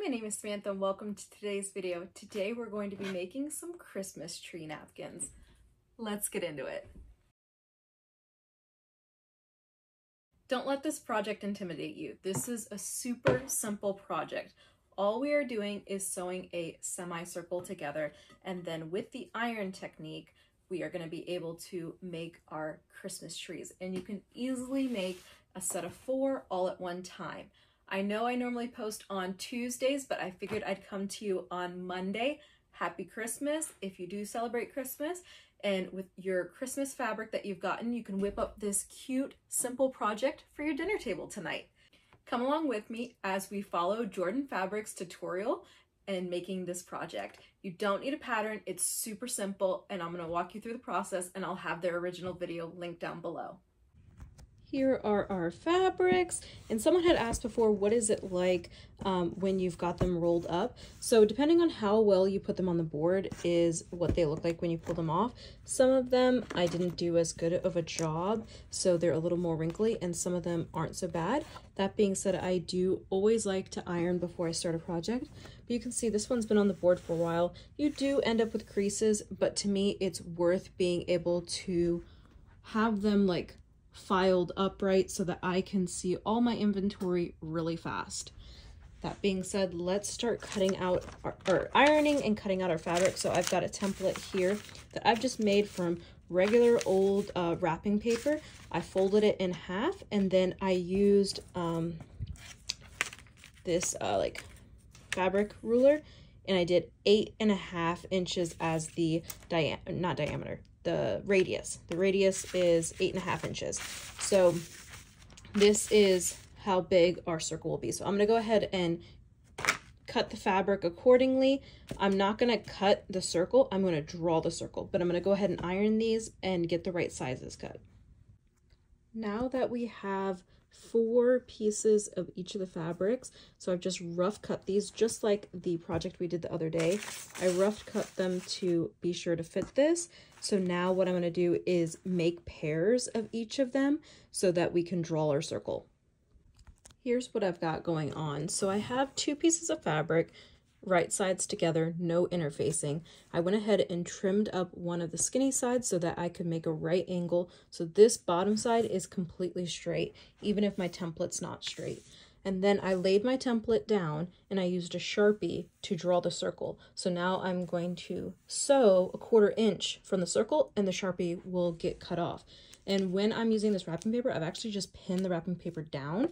my name is Samantha and welcome to today's video. Today we're going to be making some Christmas tree napkins. Let's get into it. Don't let this project intimidate you. This is a super simple project. All we are doing is sewing a semicircle together, and then with the iron technique, we are going to be able to make our Christmas trees. And you can easily make a set of 4 all at one time. I know I normally post on Tuesdays, but I figured I'd come to you on Monday. Happy Christmas if you do celebrate Christmas. And with your Christmas fabric that you've gotten, you can whip up this cute, simple project for your dinner table tonight. Come along with me as we follow Jordan Fabrics tutorial in making this project. You don't need a pattern, it's super simple, and I'm gonna walk you through the process, and I'll have their original video linked down below. Here are our fabrics, and someone had asked before, what is it like when you've got them rolled up? So depending on how well you put them on the board is what they look like when you pull them off. Some of them I didn't do as good of a job, so they're a little more wrinkly, and some of them aren't so bad. That being said, I do always like to iron before I start a project. But you can see this one's been on the board for a while. You do end up with creases, but to me it's worth being able to have them like filed upright so that I can see all my inventory really fast. That being said, let's start cutting out or ironing and cutting out our fabric. So I've got a template here that I've just made from regular old wrapping paper. I folded it in half, and then I used this like fabric ruler, and I did 8.5 inches as the the radius. The radius is 8.5 inches. So this is how big our circle will be. So I'm gonna go ahead and cut the fabric accordingly. I'm not gonna cut the circle, I'm gonna draw the circle, but I'm gonna go ahead and iron these and get the right sizes cut. Now that we have 4 pieces of each of the fabrics, so I've just rough cut these just like the project we did the other day. I rough cut them to be sure to fit this. So now what I'm going to do is make pairs of each of them so that we can draw our circle. Here's what I've got going on. So I have 2 pieces of fabric, right sides together, no interfacing. I went ahead and trimmed up one of the skinny sides so that I could make a right angle. So this bottom side is completely straight, even if my template's not straight. And then I laid my template down and I used a Sharpie to draw the circle. So now I'm going to sew 1/4 inch from the circle and the Sharpie will get cut off. And when I'm using this wrapping paper, I've actually just pinned the wrapping paper down.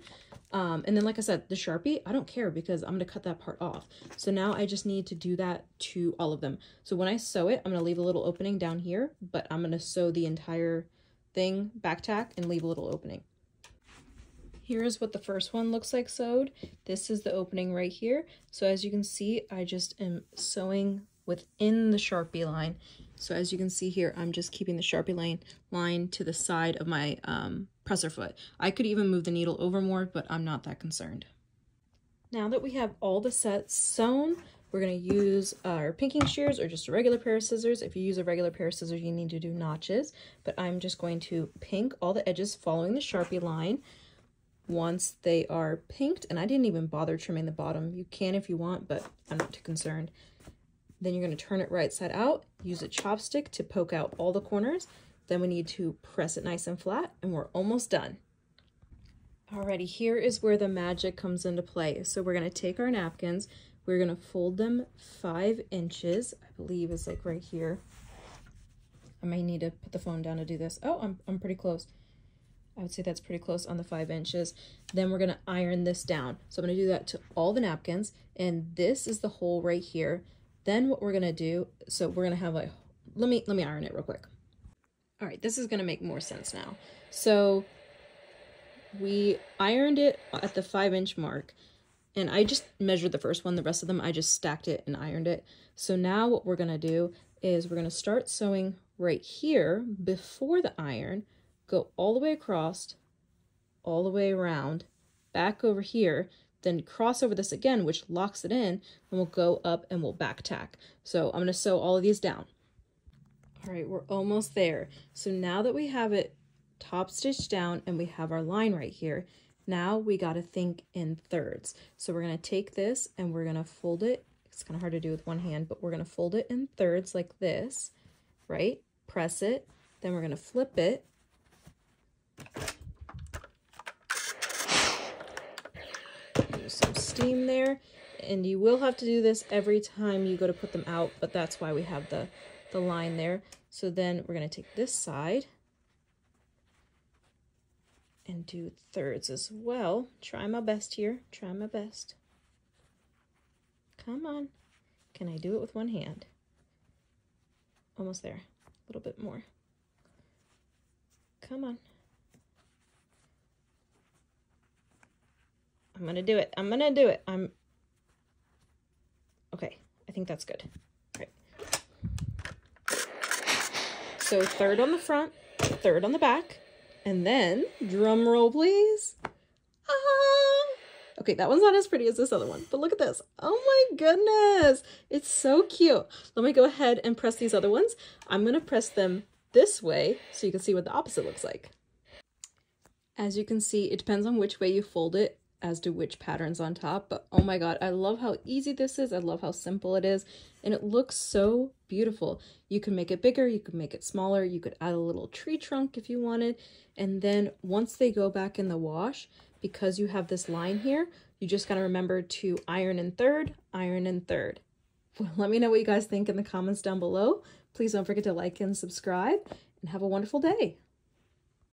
And then, like I said, the Sharpie, I don't care because I'm going to cut that part off. So now I just need to do that to all of them. So when I sew it, I'm going to leave a little opening down here, but I'm going to sew the entire thing, back tack, and leave a little opening. Here's what the first one looks like sewed. This is the opening right here. So as you can see, I just am sewing within the Sharpie line. So as you can see here, I'm just keeping the Sharpie line to the side of my presser foot. I could even move the needle over more, but I'm not that concerned. Now that we have all the sets sewn, we're going to use our pinking shears or just a regular pair of scissors. If you use a regular pair of scissors, you need to do notches, but I'm just going to pink all the edges following the Sharpie line. Once they are pinked, and I didn't even bother trimming the bottom. You can if you want, but I'm not too concerned. Then you're going to turn it right side out, use a chopstick to poke out all the corners. Then we need to press it nice and flat, and we're almost done. Alrighty, here is where the magic comes into play. So we're going to take our napkins, we're going to fold them 5 inches, I believe is like right here. I may need to put the phone down to do this. Oh, I'm pretty close. I would say that's pretty close on the 5 inches. Then we're gonna iron this down. So I'm gonna do that to all the napkins, and this is the hole right here. Then what we're gonna do, so we're gonna have like, let me iron it real quick. All right, this is gonna make more sense now. So we ironed it at the 5 inch mark, and I just measured the first one. The rest of them, I just stacked it and ironed it. So now what we're gonna do is we're gonna start sewing right here before the iron, go all the way across, all the way around, back over here, then cross over this again, which locks it in, and we'll go up and we'll back tack. So I'm going to sew all of these down. All right, we're almost there. So now that we have it top stitched down and we have our line right here, Now we got to think in thirds. So we're going to take this and we're going to fold it. It's kind of hard to do with one hand, but we're going to fold it in thirds like this, right? Press it. Then we're going to flip it. Use some steam there. And you will have to do this every time you go to put them out, but that's why we have the line there. So then we're going to take this side and do thirds as well. Try my best here. Try my best. Come on. Can I do it with one hand? Almost there. A little bit more. Come on. I'm gonna do it. I'm gonna do it. Okay, I think that's good. All right. So third on the front, third on the back, and then, drum roll please. Okay, that one's not as pretty as this other one, but look at this. Oh my goodness, it's so cute. Let me go ahead and press these other ones. I'm gonna press them this way so you can see what the opposite looks like. As you can see, it depends on which way you fold it as to which pattern's on top, but oh my god, I love how easy this is. I love how simple it is, and it looks so beautiful. You can make it bigger, you can make it smaller, you could add a little tree trunk if you wanted, and then once they go back in the wash, because you have this line here, you just gotta remember to iron in third, iron in third. Well, let me know what you guys think in the comments down below. Please don't forget to like and subscribe, and have a wonderful day.